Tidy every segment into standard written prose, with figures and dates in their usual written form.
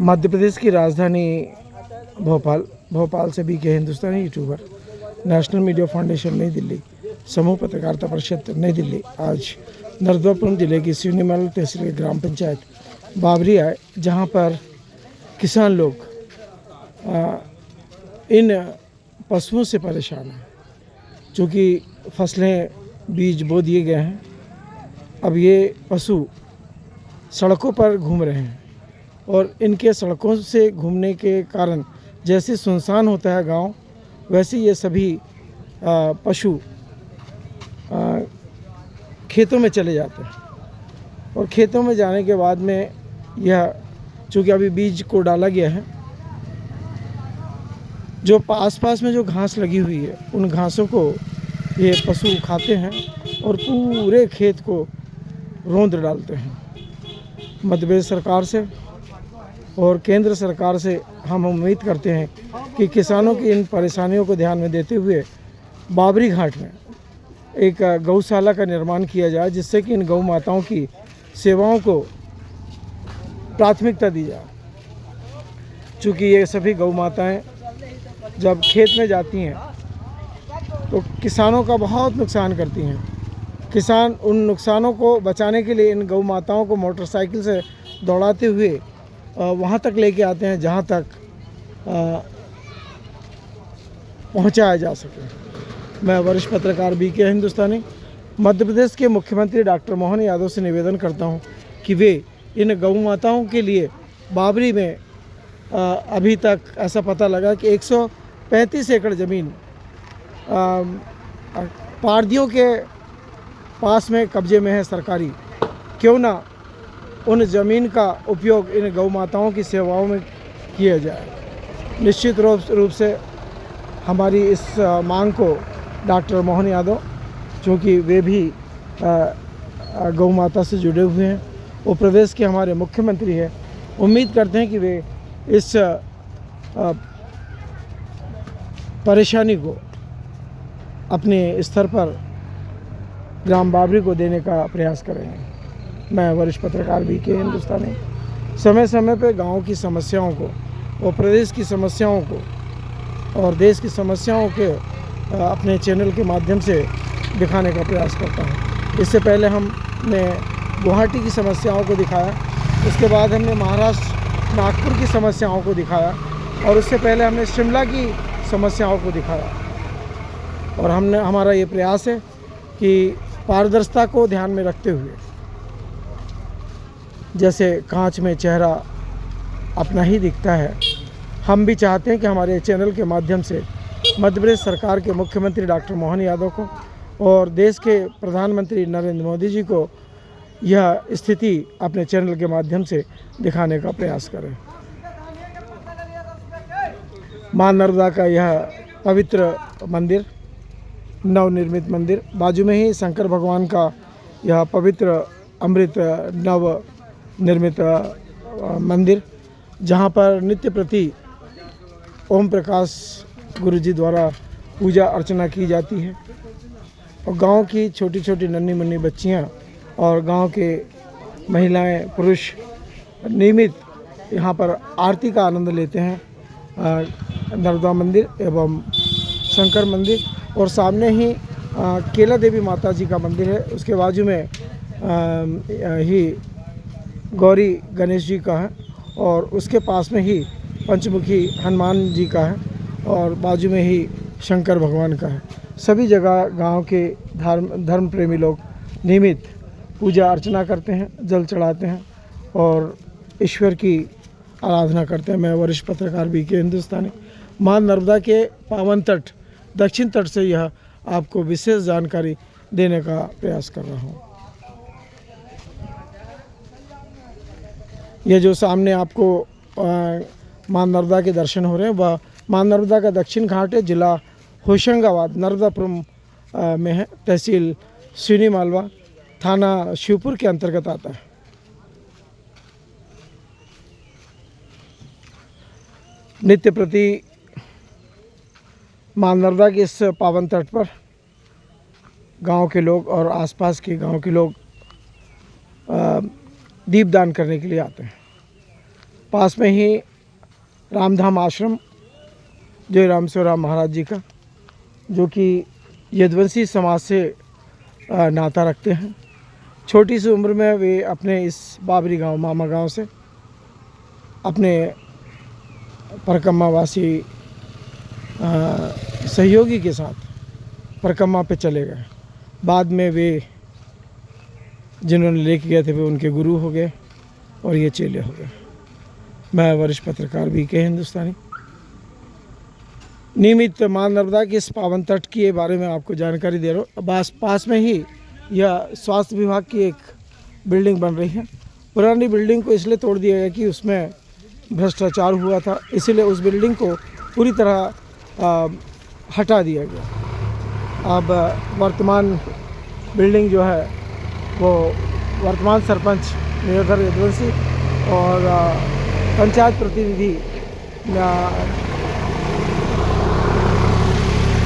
मध्य प्रदेश की राजधानी भोपाल से बीके हिंदुस्तानी यूट्यूबर, नेशनल मीडिया फाउंडेशन नई दिल्ली, समूह पत्रकारिता परिषद नई दिल्ली आज नर्मदापुरम जिले की सिवनीमल तहसील के ग्राम पंचायत बाबरी आए, जहां पर किसान लोग इन पशुओं से परेशान हैं। चूँकि फसलें बीज बो दिए गए हैं, अब ये पशु सड़कों पर घूम रहे हैं और इनके सड़कों से घूमने के कारण जैसे सुनसान होता है गांव, वैसे ये सभी पशु खेतों में चले जाते हैं और खेतों में जाने के बाद में यह चूँकि अभी बीज को डाला गया है, जो आसपास में जो घास लगी हुई है उन घासों को ये पशु खाते हैं और पूरे खेत को रौंद डालते हैं। मध्य प्रदेश सरकार से और केंद्र सरकार से हम उम्मीद करते हैं कि किसानों की इन परेशानियों को ध्यान में देते हुए बाबरी घाट में एक गौशाला का निर्माण किया जाए, जिससे कि इन गौ माताओं की सेवाओं को प्राथमिकता दी जाए। चूँकि ये सभी गौ माताएँ जब खेत में जाती हैं तो किसानों का बहुत नुकसान करती हैं। किसान उन नुकसानों को बचाने के लिए इन गौ माताओं को मोटरसाइकिल से दौड़ाते हुए वहाँ तक लेके आते हैं जहाँ तक पहुँचाया जा सके। मैं वरिष्ठ पत्रकार बीके हिंदुस्तानी मध्य प्रदेश के मुख्यमंत्री डॉक्टर मोहन यादव से निवेदन करता हूँ कि वे इन गौ माताओं के लिए बाबरी में अभी तक ऐसा पता लगा कि 135 एकड़ ज़मीन पारदियों के पास में कब्जे में है सरकारी, क्यों ना उन ज़मीन का उपयोग इन गौ माताओं की सेवाओं में किया जाए। निश्चित रूप से हमारी इस मांग को डॉक्टर मोहन यादव, चूँकि वे भी गौ माता से जुड़े हुए हैं, वो प्रदेश के हमारे मुख्यमंत्री हैं, उम्मीद करते हैं कि वे इस परेशानी को अपने स्तर पर ग्राम बाबरी को देने का प्रयास करेंगे। मैं वरिष्ठ पत्रकार बीके हिंदुस्तानी समय समय पर गांव की समस्याओं को और प्रदेश की समस्याओं को और देश की समस्याओं के अपने चैनल के माध्यम से दिखाने का प्रयास करता हूं। इससे पहले हमने गुवाहाटी की समस्याओं को दिखाया, उसके बाद हमने महाराष्ट्र नागपुर की समस्याओं को दिखाया और उससे पहले हमने शिमला की समस्याओं को दिखाया। और हमारा ये प्रयास है कि पारदर्शिता को ध्यान में रखते हुए, जैसे कांच में चेहरा अपना ही दिखता है, हम भी चाहते हैं कि हमारे चैनल के माध्यम से मध्य प्रदेश सरकार के मुख्यमंत्री डॉक्टर मोहन यादव को और देश के प्रधानमंत्री नरेंद्र मोदी जी को यह स्थिति अपने चैनल के माध्यम से दिखाने का प्रयास करें। मां नर्मदा का यह पवित्र मंदिर, नवनिर्मित मंदिर, बाजू में ही शंकर भगवान का यह पवित्र अमृत नव निर्मित मंदिर, जहाँ पर नित्य प्रति ओम प्रकाश गुरु जी द्वारा पूजा अर्चना की जाती है और गांव की छोटी छोटी नन्ही मुन्नी बच्चियाँ और गांव के महिलाएं पुरुष नियमित यहाँ पर आरती का आनंद लेते हैं। नर्मदा मंदिर एवं शंकर मंदिर और सामने ही केला देवी माता जी का मंदिर है, उसके बाजू में ही गौरी गणेश जी का है और उसके पास में ही पंचमुखी हनुमान जी का है और बाजू में ही शंकर भगवान का है। सभी जगह गांव के धर्म प्रेमी लोग नियमित पूजा अर्चना करते हैं, जल चढ़ाते हैं और ईश्वर की आराधना करते हैं। मैं वरिष्ठ पत्रकार बीके हिंदुस्तानी मां नर्मदा के पावन तट दक्षिण तट से यह आपको विशेष जानकारी देने का प्रयास कर रहा हूँ। ये जो सामने आपको मां नर्मदा के दर्शन हो रहे हैं, वह मां नर्मदा का दक्षिण घाट है, जिला होशंगाबाद नर्मदापुरम में है, तहसील सिवनी मालवा, थाना शिवपुर के अंतर्गत आता है। नित्य प्रति मां नर्मदा के इस पावन तट पर गांव के लोग और आसपास के गांव के लोग दीपदान करने के लिए आते हैं। पास में ही रामधाम आश्रम जो रामसोराम महाराज जी का, जो कि यदुवंशी समाज से नाता रखते हैं। छोटी सी उम्र में वे अपने इस बाबरी गांव मामा गांव से अपने परकम्मावासी सहयोगी के साथ परकम्मा पे चले गए। बाद में वे जिन्होंने लेके गए थे वे उनके गुरु हो गए और ये चेले हो गए। मैं वरिष्ठ पत्रकार BK हिंदुस्तानी नियमित मां नर्मदा के इस पावन तट के बारे में आपको जानकारी दे रहा हूँ। पास में ही यह स्वास्थ्य विभाग की एक बिल्डिंग बन रही है। पुरानी बिल्डिंग को इसलिए तोड़ दिया गया कि उसमें भ्रष्टाचार हुआ था, इसीलिए उस बिल्डिंग को पूरी तरह हटा दिया गया। अब वर्तमान बिल्डिंग जो है वो वर्तमान सरपंच निर्धर यदुवंशी और पंचायत प्रतिनिधि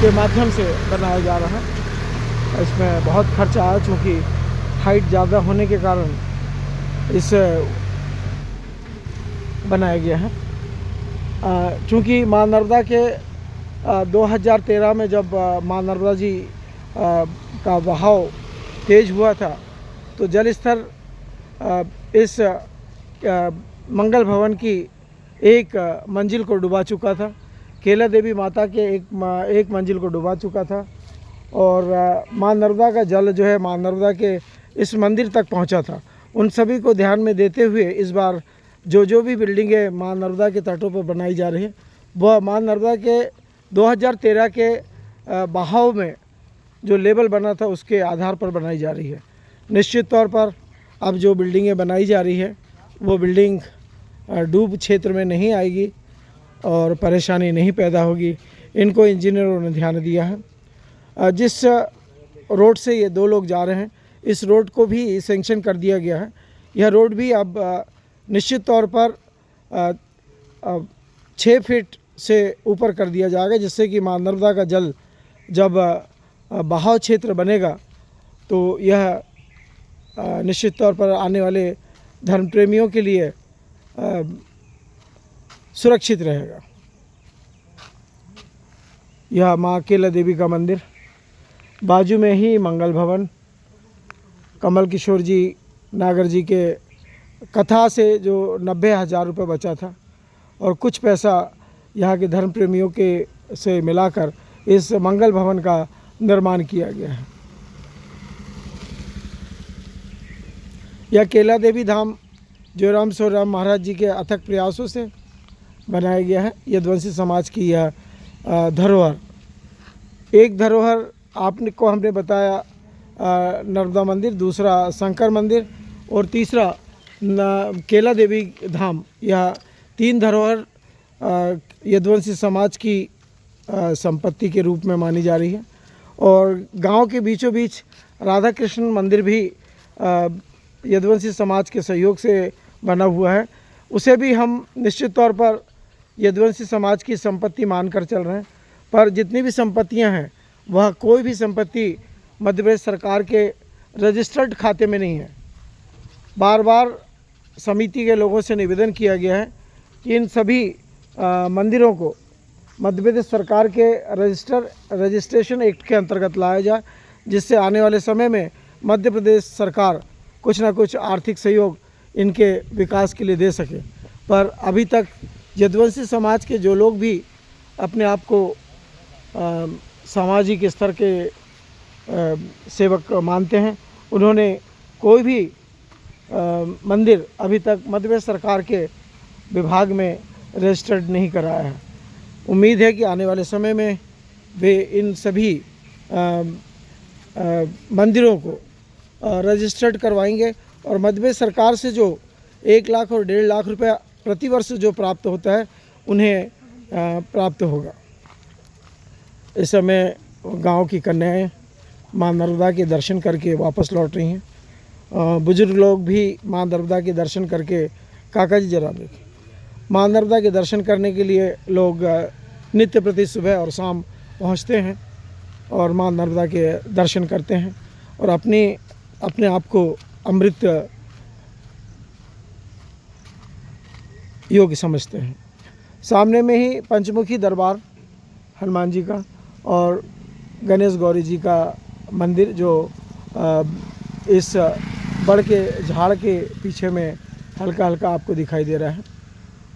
के माध्यम से बनाया जा रहा है। इसमें बहुत खर्चा आया, चूँकि हाइट ज़्यादा होने के कारण इसे बनाया गया है। चूँकि मां नर्मदा के 2013 में जब मां नर्मदा जी का बहाव तेज हुआ था तो जल स्तर इस मंगल भवन की एक मंजिल को डुबा चुका था। केला देवी माता के एक मंजिल को डुबा चुका था और मां नर्मदा का जल जो है मां नर्मदा के इस मंदिर तक पहुंचा था। उन सभी को ध्यान में देते हुए इस बार जो भी बिल्डिंगें मां नर्मदा के तटों पर बनाई जा रही हैं वह मां नर्मदा के 2013 के बहाव में जो लेवल बना था उसके आधार पर बनाई जा रही है। निश्चित तौर पर अब जो बिल्डिंगें बनाई जा रही है वो बिल्डिंग डूब क्षेत्र में नहीं आएगी और परेशानी नहीं पैदा होगी। इनको इंजीनियरों ने ध्यान दिया है। जिस रोड से ये 2 लोग जा रहे हैं इस रोड को भी सेंक्शन कर दिया गया है। यह रोड भी अब निश्चित तौर पर 6 फीट से ऊपर कर दिया जाएगा, जिससे कि मां नर्मदा का जल जब बहाव क्षेत्र बनेगा तो यह निश्चित तौर पर आने वाले धर्म प्रेमियों के लिए सुरक्षित रहेगा। यह मां केला देवी का मंदिर, बाजू में ही मंगल भवन। कमल किशोर जी नागर जी के कथा से जो 90,000 रुपये बचा था और कुछ पैसा यहाँ के धर्म प्रेमियों के से मिलाकर इस मंगल भवन का निर्माण किया गया है। यह केला देवी धाम जो रामसोराम महाराज जी के अथक प्रयासों से बनाया गया है। यदुवंशी समाज की यह धरोहर, एक धरोहर आपने को हमने बताया नर्मदा मंदिर, दूसरा शंकर मंदिर और तीसरा केला देवी धाम। यह 3 धरोहर यदुवंशी समाज की संपत्ति के रूप में मानी जा रही है। और गांव के बीचों बीच राधा कृष्ण मंदिर भी यदुवंशी समाज के सहयोग से बना हुआ है। उसे भी हम निश्चित तौर पर यदुवंशी समाज की संपत्ति मानकर चल रहे हैं। पर जितनी भी संपत्तियां हैं वह कोई भी संपत्ति मध्य प्रदेश सरकार के रजिस्टर्ड खाते में नहीं है। बार बार समिति के लोगों से निवेदन किया गया है कि इन सभी मंदिरों को मध्य प्रदेश सरकार के रजिस्ट्रेशन एक्ट के अंतर्गत लाया जाए, जिससे आने वाले समय में मध्य प्रदेश सरकार कुछ ना कुछ आर्थिक सहयोग इनके विकास के लिए दे सके। पर अभी तक यदुवंशी समाज के जो लोग भी अपने आप को सामाजिक स्तर के सेवक मानते हैं, उन्होंने कोई भी मंदिर अभी तक मध्य प्रदेश सरकार के विभाग में रजिस्टर्ड नहीं कराया है। उम्मीद है कि आने वाले समय में वे इन सभी मंदिरों को रजिस्टर्ड करवाएंगे और मध्य प्रदेश सरकार से जो 1 लाख और 1.5 लाख रुपया प्रतिवर्ष जो प्राप्त होता है उन्हें प्राप्त होगा। इस समय गांव की कन्याएं मां नर्मदा के दर्शन करके वापस लौट रही हैं। बुजुर्ग लोग भी मां नर्मदा के दर्शन करके, काका जी जरा देखिए, मां नर्मदा के दर्शन करने के लिए लोग नित्य प्रति सुबह और शाम पहुंचते हैं और मां नर्मदा के दर्शन करते हैं और अपने आप को अमृत योग्य समझते हैं। सामने में ही पंचमुखी दरबार हनुमान जी का और गणेश गौरी जी का मंदिर जो इस बड़ के झाड़ के पीछे में हल्का हल्का आपको दिखाई दे रहा है।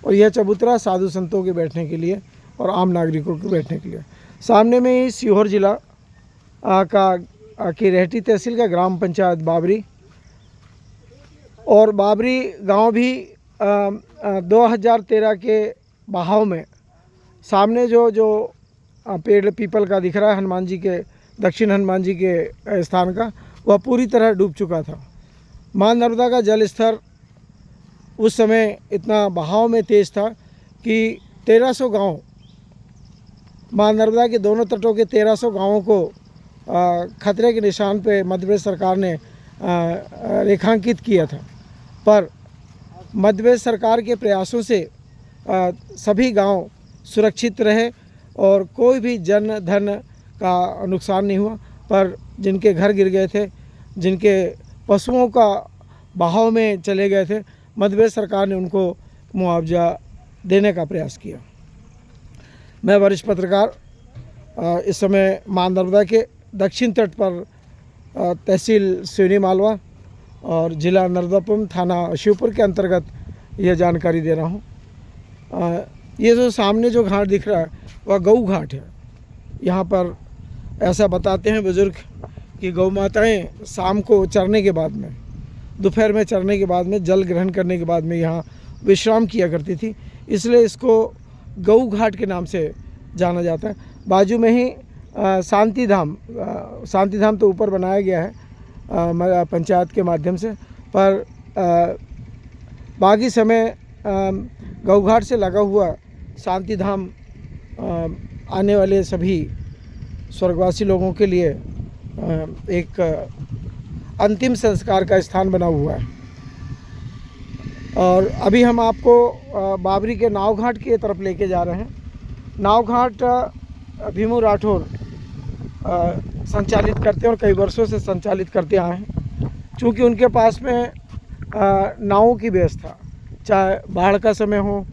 और यह चबूतरा साधु संतों के बैठने के लिए और आम नागरिकों के बैठने के लिए। सामने में ही सीहोर जिला की रेहटी तहसील का ग्राम पंचायत बाबरी, और बाबरी गांव भी 2013 के बहाव में सामने जो पेड़ पीपल का दिख रहा है हनुमान जी के, दक्षिण हनुमान जी के स्थान का, वह पूरी तरह डूब चुका था। मां नर्मदा का जल स्तर उस समय इतना बहाव में तेज़ था कि 1300 गांव, मां नर्मदा के दोनों तटों के 1300 गांवों को खतरे के निशान पे मध्य प्रदेश सरकार ने रेखांकित किया था। पर मध्य प्रदेश सरकार के प्रयासों से सभी गांव सुरक्षित रहे और कोई भी जन धन का नुकसान नहीं हुआ। पर जिनके घर गिर गए थे, जिनके पशुओं का बहाव में चले गए थे, मध्य प्रदेश सरकार ने उनको मुआवजा देने का प्रयास किया। मैं वरिष्ठ पत्रकार इस समय मां नर्मदा के दक्षिण तट पर तहसील सिवनी मालवा और जिला नर्मदापुरम थाना शिवपुर के अंतर्गत यह जानकारी दे रहा हूँ। ये जो सामने जो घाट दिख रहा है वह गऊ घाट है। यहाँ पर ऐसा बताते हैं बुज़ुर्ग कि गौ माताएँ शाम को चरने के बाद में, दोपहर में चरने के बाद में, जल ग्रहण करने के बाद में यहाँ विश्राम किया करती थी, इसलिए इसको गऊ घाट के नाम से जाना जाता है। बाजू में ही शांति धाम तो ऊपर बनाया गया है पंचायत के माध्यम से, पर बाकी समय गऊ घाट से लगा हुआ शांति धाम आने वाले सभी स्वर्गवासी लोगों के लिए एक अंतिम संस्कार का स्थान बना हुआ है। और अभी हम आपको बाबरी के नाव घाट की तरफ लेके जा रहे हैं। नाव घाट भीमू राठौर संचालित करते हैं और कई वर्षों से संचालित करते आए हैं। चूँकि उनके पास में नावों की व्यवस्था, चाहे बाढ़ का समय हो,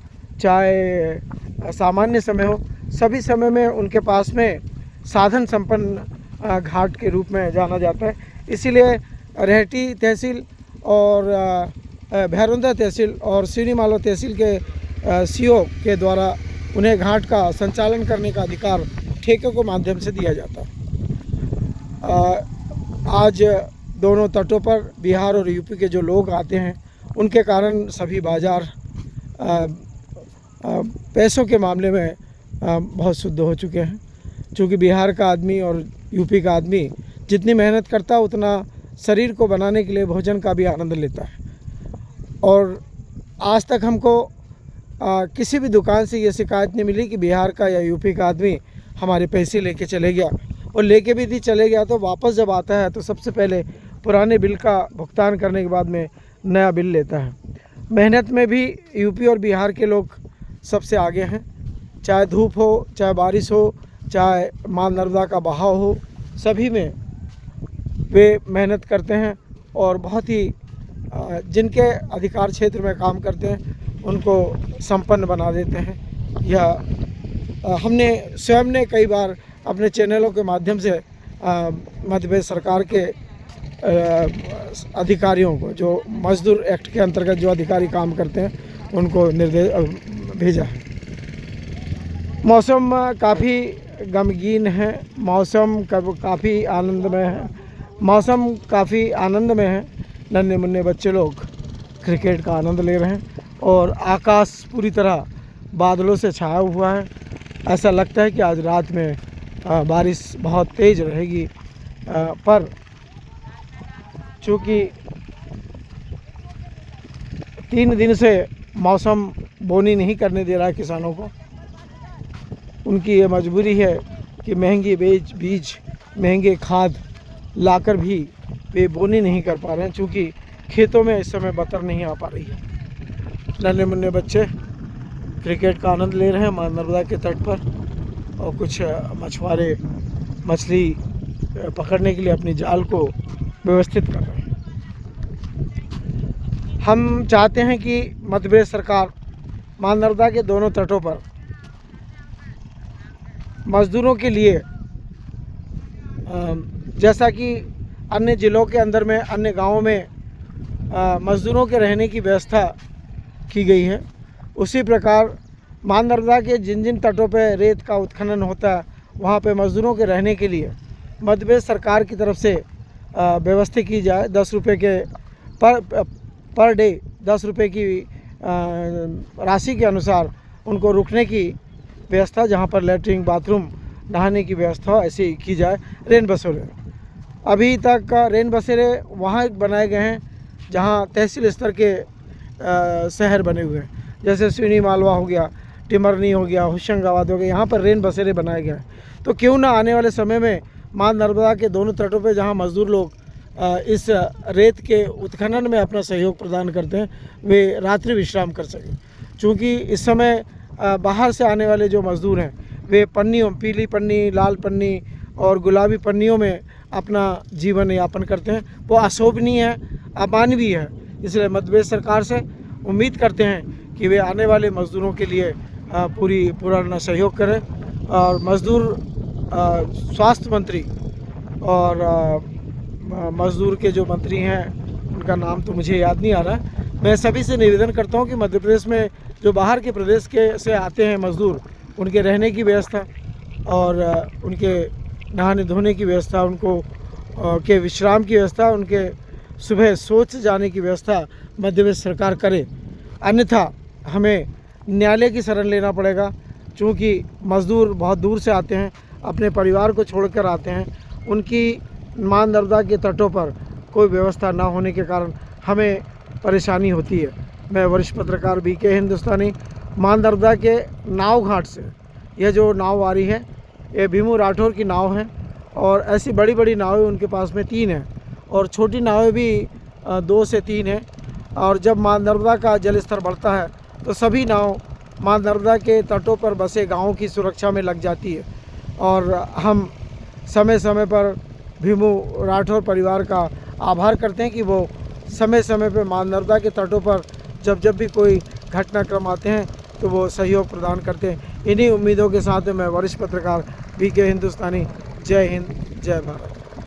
चाहे सामान्य समय हो, सभी समय में उनके पास में साधन संपन्न घाट के रूप में जाना जाता है। इसीलिए रेहटी तहसील और भैरवंदा तहसील और सिवनी मालवा तहसील के सीओ के द्वारा उन्हें घाट का संचालन करने का अधिकार ठेके के माध्यम से दिया जाता है। आज दोनों तटों पर बिहार और यूपी के जो लोग आते हैं, उनके कारण सभी बाज़ार पैसों के मामले में बहुत शुद्ध हो चुके हैं। क्योंकि बिहार का आदमी और यूपी का आदमी जितनी मेहनत करता है उतना शरीर को बनाने के लिए भोजन का भी आनंद लेता है। और आज तक हमको किसी भी दुकान से ये शिकायत नहीं मिली कि बिहार का या यूपी का आदमी हमारे पैसे लेके चले गया, और लेके भी यदि चले गया तो वापस जब आता है तो सबसे पहले पुराने बिल का भुगतान करने के बाद में नया बिल लेता है। मेहनत में भी यूपी और बिहार के लोग सबसे आगे हैं। चाहे धूप हो, चाहे बारिश हो, चाहे मां नर्मदा का बहाव हो, सभी में वे मेहनत करते हैं और बहुत ही जिनके अधिकार क्षेत्र में काम करते हैं उनको संपन्न बना देते हैं। यह हमने स्वयं ने कई बार अपने चैनलों के माध्यम से मध्य प्रदेश सरकार के अधिकारियों को, जो मजदूर एक्ट के अंतर्गत जो अधिकारी काम करते हैं, उनको निर्देश भेजा है। मौसम काफ़ी गमगीन है, मौसम काफ़ी आनंदमय है, मौसम काफ़ी आनंदमय है। नन्हे मुन्ने बच्चे लोग क्रिकेट का आनंद ले रहे हैं और आकाश पूरी तरह बादलों से छाया हुआ है। ऐसा लगता है कि आज रात में बारिश बहुत तेज़ रहेगी, पर चूँकि 3 दिन से मौसम बोनी नहीं करने दे रहा है किसानों को, उनकी ये मजबूरी है कि महंगी बीज महंगे खाद लाकर भी वे बोनी नहीं कर पा रहे हैं, क्योंकि खेतों में इस समय बतर नहीं आ पा रही है। नन्हे मुन्ने बच्चे क्रिकेट का आनंद ले रहे हैं मां नर्मदा के तट पर, और कुछ मछुआरे मछली पकड़ने के लिए अपनी जाल को व्यवस्थित कर रहे हैं। हम चाहते हैं कि मध्य प्रदेश सरकार महानर्मदा के दोनों तटों पर मज़दूरों के लिए जैसा कि अन्य ज़िलों के अंदर में, अन्य गांवों में मज़दूरों के रहने की व्यवस्था की गई है, उसी प्रकार महानर्मदा के जिन जिन तटों पर रेत का उत्खनन होता है वहाँ पे मज़दूरों के रहने के लिए मध्य प्रदेश सरकार की तरफ से व्यवस्था की जाए। 10 रुपये के पर डे 10 रुपये की राशि के अनुसार उनको रुकने की व्यवस्था, जहाँ पर लैट्रिन, बाथरूम, नहाने की व्यवस्था ऐसी की जाए। रेन बसेरे अभी तक रेन बसेरे वहाँ बनाए गए हैं जहाँ तहसील स्तर के शहर बने हुए हैं, जैसे सिवनी मालवा हो गया, टिमरनी हो गया, होशंगाबाद हो गया, यहाँ पर रेन बसेरे बनाए गए हैं। तो क्यों ना आने वाले समय में माँ नर्मदा के दोनों तटों पे जहाँ मज़दूर लोग इस रेत के उत्खनन में अपना सहयोग प्रदान करते हैं, वे रात्रि विश्राम कर सकें। चूँकि इस समय बाहर से आने वाले जो मज़दूर हैं वे पन्नियों, पीली पन्नी, लाल पन्नी और गुलाबी पन्नियों में अपना जीवन यापन करते हैं, वो अशोभनीय है, अमानवीय है। इसलिए मध्य प्रदेश सरकार से उम्मीद करते हैं कि वे आने वाले मज़दूरों के लिए पूरा सहयोग करें। और मज़दूर स्वास्थ्य मंत्री और मज़दूर के जो मंत्री हैं उनका नाम तो मुझे याद नहीं आ रहा, मैं सभी से निवेदन करता हूं कि मध्य प्रदेश में जो बाहर के प्रदेश के से आते हैं मज़दूर, उनके रहने की व्यवस्था और उनके नहाने धोने की व्यवस्था, उनको के विश्राम की व्यवस्था, उनके सुबह सोच जाने की व्यवस्था मध्य प्रदेश सरकार करे। अन्यथा हमें न्यायालय की शरण लेना पड़ेगा, चूँकि मज़दूर बहुत दूर से आते हैं, अपने परिवार को छोड़कर आते हैं। उनकी माँ नर्मदा के तटों पर कोई व्यवस्था ना होने के कारण हमें परेशानी होती है। मैं वरिष्ठ पत्रकार बीके हिंदुस्तानी, माँ नर्मदा के नाव घाट से, यह जो नाव आ रही है ये भीमू राठौर की नाव है और ऐसी बड़ी बड़ी नावें उनके पास में 3 हैं और छोटी नावें भी 2 से 3 हैं। और जब माँ नर्मदा का जल स्तर बढ़ता है तो सभी नाव माँ नर्मदा के तटों पर बसे गाँव की सुरक्षा में लग जाती है। और हम समय समय पर भीमू राठौर परिवार का आभार करते हैं कि वो समय समय पर माँ नर्मदा के तटों पर जब भी कोई घटनाक्रम आते हैं तो वो सहयोग प्रदान करते हैं। इन्हीं उम्मीदों के साथ मैं वरिष्ठ पत्रकार बीके हिंदुस्तानी, जय हिंद, जय भारत।